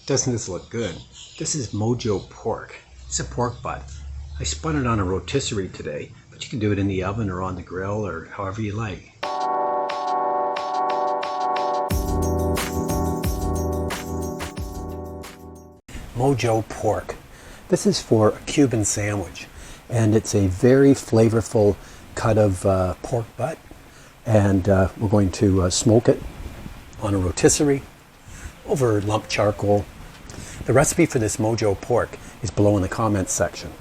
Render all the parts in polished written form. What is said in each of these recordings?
Doesn't this look good? This is Mojo pork. It's a pork butt. I spun it on a rotisserie today, but you can do it in the oven or on the grill or however you like. Mojo pork. This is for a Cuban sandwich, and it's a very flavorful cut of pork butt, and we're going to smoke it on a rotisserie over lumped charcoal. The recipe for this Mojo pork is below in the comments section.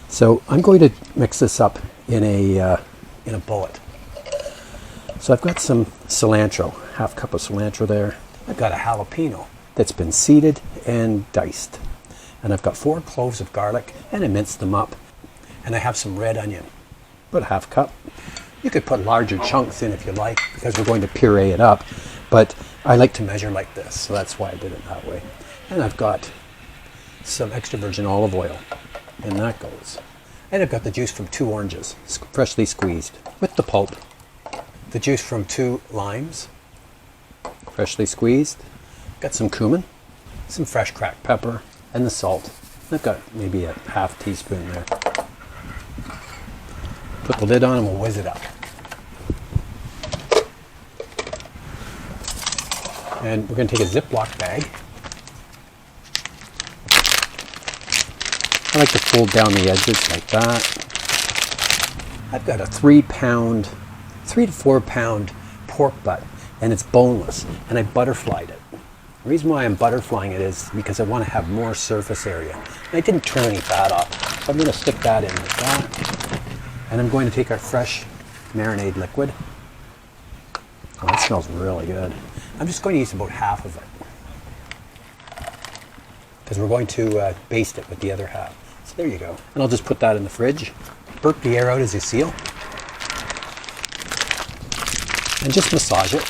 So I'm going to mix this up in a bullet. So I've got some cilantro, half cup of cilantro there. I've got a jalapeno that's been seeded and diced. And I've got 4 cloves of garlic, and I minced them up. And I have some red onion, about a half cup. You could put larger chunks in if you like, because we're going to puree it up. But I like to measure like this, so that's why I did it that way. And I've got some extra virgin olive oil, and that goes. And I've got the juice from 2 oranges, freshly squeezed, with the pulp. The juice from 2 limes, freshly squeezed. Got some cumin, some fresh cracked pepper, and the salt. I've got maybe a half teaspoon there. Put the lid on and we'll whiz it up. And we're going to take a Ziploc bag. I like to fold down the edges like that. I've got a 3 to 4 pound pork butt, and it's boneless, and I butterflied it. The reason why I'm butterflying it is because I want to have more surface area. And I didn't turn any fat off, so I'm going to stick that in like that. And I'm going to take our fresh marinade liquid. Oh, that smells really good. I'm just going to use about half of it, because we're going to baste it with the other half. So there you go. And I'll just put that in the fridge. Burp the air out as you seal. And just massage it.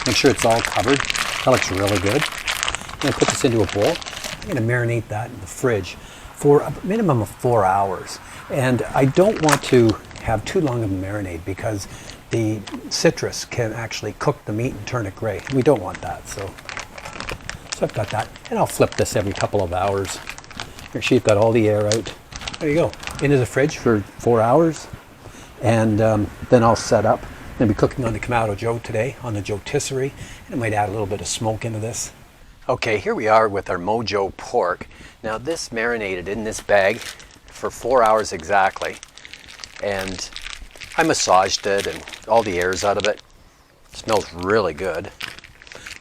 Make sure it's all covered. That looks really good. I'm going to put this into a bowl. I'm going to marinate that in the fridge for a minimum of 4 hours. And I don't want to have too long of a marinade, because the citrus can actually cook the meat and turn it gray. We don't want that. So I've got that. And I'll flip this every couple of hours. Make sure you've got all the air out. There you go. Into the fridge for 4 hours. And then I'll set up. I'm going to be cooking on the Kamado Joe today, on the rotisserie, and I might add a little bit of smoke into this. Okay, here we are with our Mojo pork. Now this marinated in this bag for 4 hours exactly, and I massaged it and all the air's out of it. It smells really good.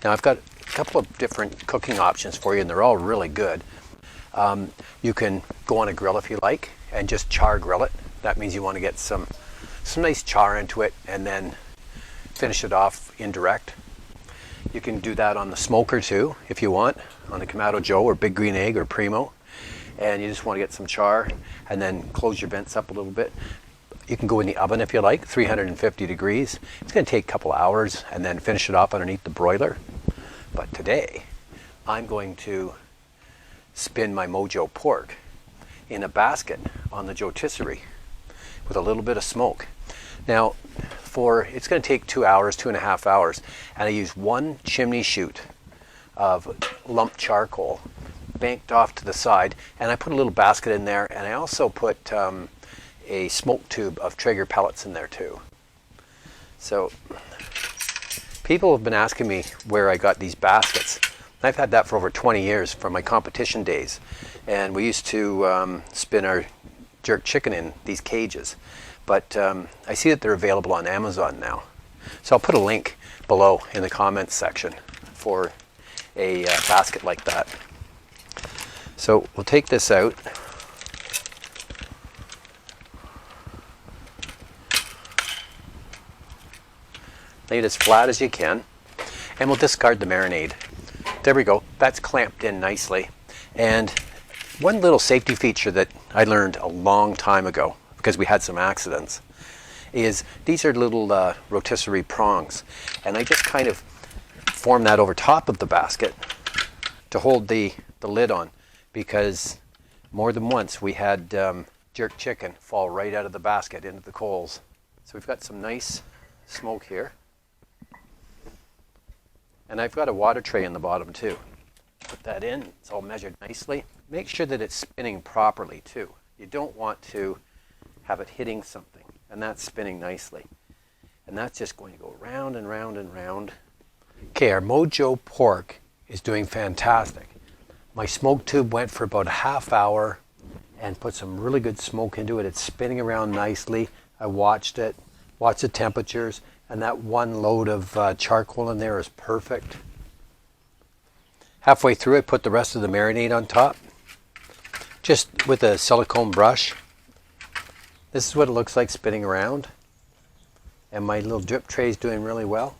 Now I've got a couple of different cooking options for you, and they're all really good. You can go on a grill if you like and just char grill it. That means you want to get some nice char into it and then finish it off indirect. You can do that on the smoker too if you want, on the Kamado Joe or Big Green Egg or Primo, and you just want to get some char and then close your vents up a little bit. You can go in the oven if you like, 350 degrees. It's going to take a couple hours, and then finish it off underneath the broiler. But today I'm going to spin my Mojo pork in a basket on the rotisserie with a little bit of smoke. Now, it's going to take 2 hours, 2.5 hours, and I use 1 chimney chute of lumped charcoal banked off to the side, and I put a little basket in there, and I also put a smoke tube of Traeger pellets in there too. So people have been asking me where I got these baskets. I've had that for over 20 years from my competition days, and we used to spin our jerk chicken in these cages, but I see that they're available on Amazon now. So I'll put a link below in the comments section for a basket like that. So we'll take this out. Lay it as flat as you can, and we'll discard the marinade. There we go. That's clamped in nicely. And one little safety feature that I learned a long time ago, because we had some accidents, is these are little rotisserie prongs, and I just kind of form that over top of the basket to hold the lid on, because more than once we had jerk chicken fall right out of the basket into the coals. So we've got some nice smoke here. And I've got a water tray in the bottom too. Put that in. It's all measured nicely. Make sure that it's spinning properly too. You don't want to have it hitting something, and that's spinning nicely. And that's just going to go round and round and round. Okay, our Mojo pork is doing fantastic. My smoke tube went for about a half hour and put some really good smoke into it. It's spinning around nicely. I watched it, watched the temperatures, and that one load of charcoal in there is perfect. Halfway through, I put the rest of the marinade on top, just with a silicone brush. This is what it looks like spinning around. And my little drip tray is doing really well.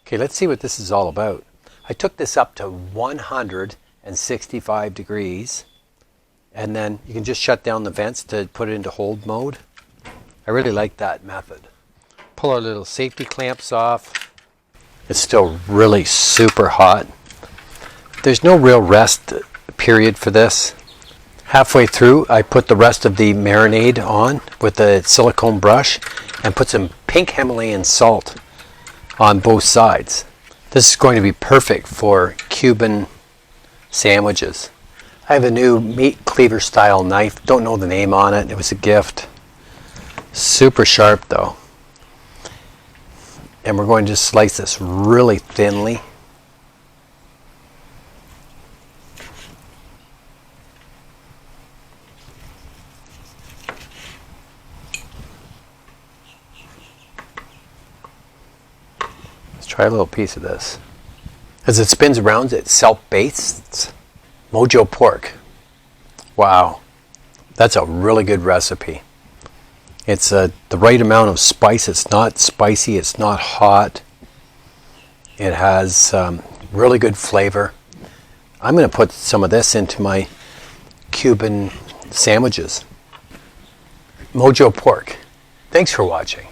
Okay, let's see what this is all about. I took this up to 165 degrees, and then you can just shut down the vents to put it into hold mode. I really like that method. Pull our little safety clamps off. It's still really super hot. There's no real rest period for this. Halfway through, I put the rest of the marinade on with a silicone brush and put some pink Himalayan salt on both sides. This is going to be perfect for Cuban sandwiches. I have a new meat cleaver style knife. Don't know the name on it. It was a gift. Super sharp though. And we're going to slice this really thinly. Try a little piece of this. As it spins around, it self-bastes. Mojo pork. Wow. That's a really good recipe. It's the right amount of spice. It's not spicy. It's not hot. It has really good flavor. I'm going to put some of this into my Cuban sandwiches. Mojo pork. Thanks for watching.